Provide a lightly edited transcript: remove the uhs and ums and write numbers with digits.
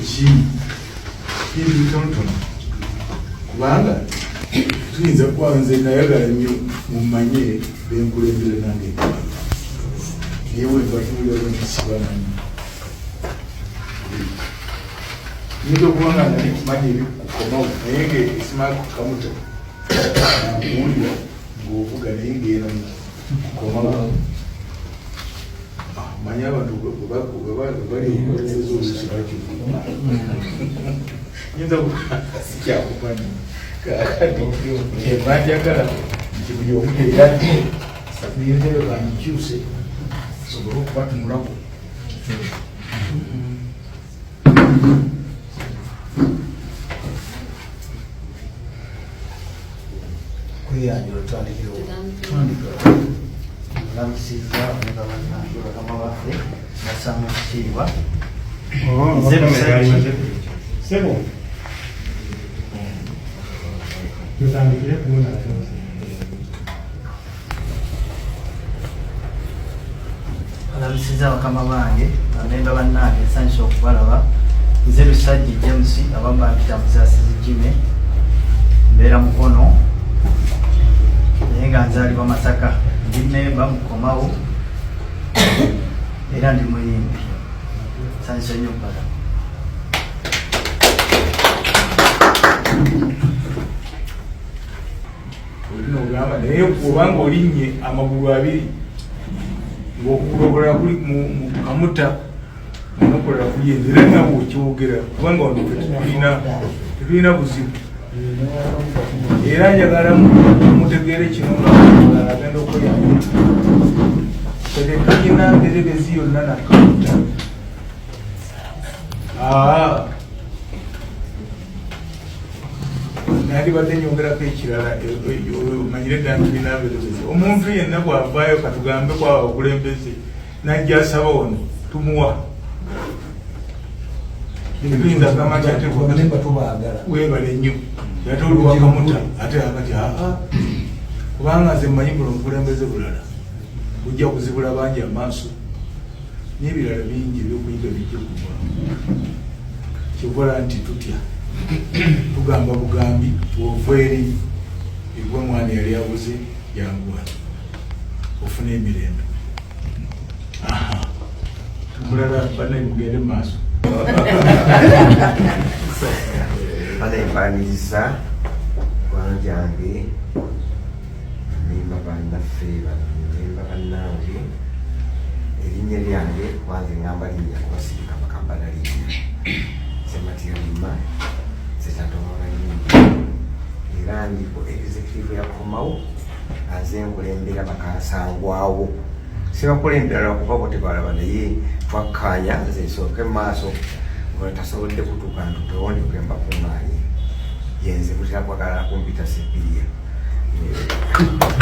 kintu kitonotono kubanga tuyinza kwanze nayagala nnyo mumanye benkulembere nange naye webatuliraekisibamanyi nyinza okubanga nali kumanya ebikukomawo naye ngesimaku kamuto kuwulira ng'ovuga naye ng'eno kukomawo manya abantu bali okulembeza olusikaki nyinza sikyakumanyi kakati ebanjagala nti buli omu eyadde safirinzeyo bankyuse sobole okubatunulako kweyanjula twandikira olamusiza bakama baffe basanga ekitiibwa sebo tutandikire kumuna olamusiza bakama bange bamemba bannange nsanyusa okubalaba nze Lusajja James abamba mpita Musaasizi Jimmy mbeera Mukono naye nga nzaalibwa Masaka ndi memba Mukomawo era ndi muyimbi nsanyusa nnyo okubalaba. ogamba naye obanga olinnye amagulu abiri ng'okulobola kuli mu kamuta onokolera kuyenza era nawe okyogera kubanga wano tetulina buzibu era njagala mutegeere kino agenda okweyamba tetekanyina ndererezi yonna nakamuta nandibadde nyongerako ekirala omanyire ddala nibinabererezi omuntu yenna bwavaayo katugambe kwaba okulembeze najja asaba ono tumuwa tuyinza agamba nti ate webale nnyo ate oliwakamuta ate akati kubanga nze mmanyi buli omukulembeze bulala bujja kuzibula bangi amaaso n'ebirala bingi ebyokuyiga bijja kuva kivola nti tutya tugamba bugambi ova eri egwe mwana yali abuze yanguwa ofuna emirembe mulala banaye mugende mu maaso banayimbaniriza gwano gyange nimba bannaffe nimba bannange erinnya lyange kwanze ngamba linnya kubasirika bakambala linnya sematirima zetatomala nyingi era ndiko executive yakomawo aze nkulembera bakasangwawo sibakulembera lwakuba bo tebalaba naye twakkanya nze nsooke mu maaso nga tasobodde kutuuka ntutewondi kemba kuŋŋaanye yenze kutera kwagala kumpita sebbiriya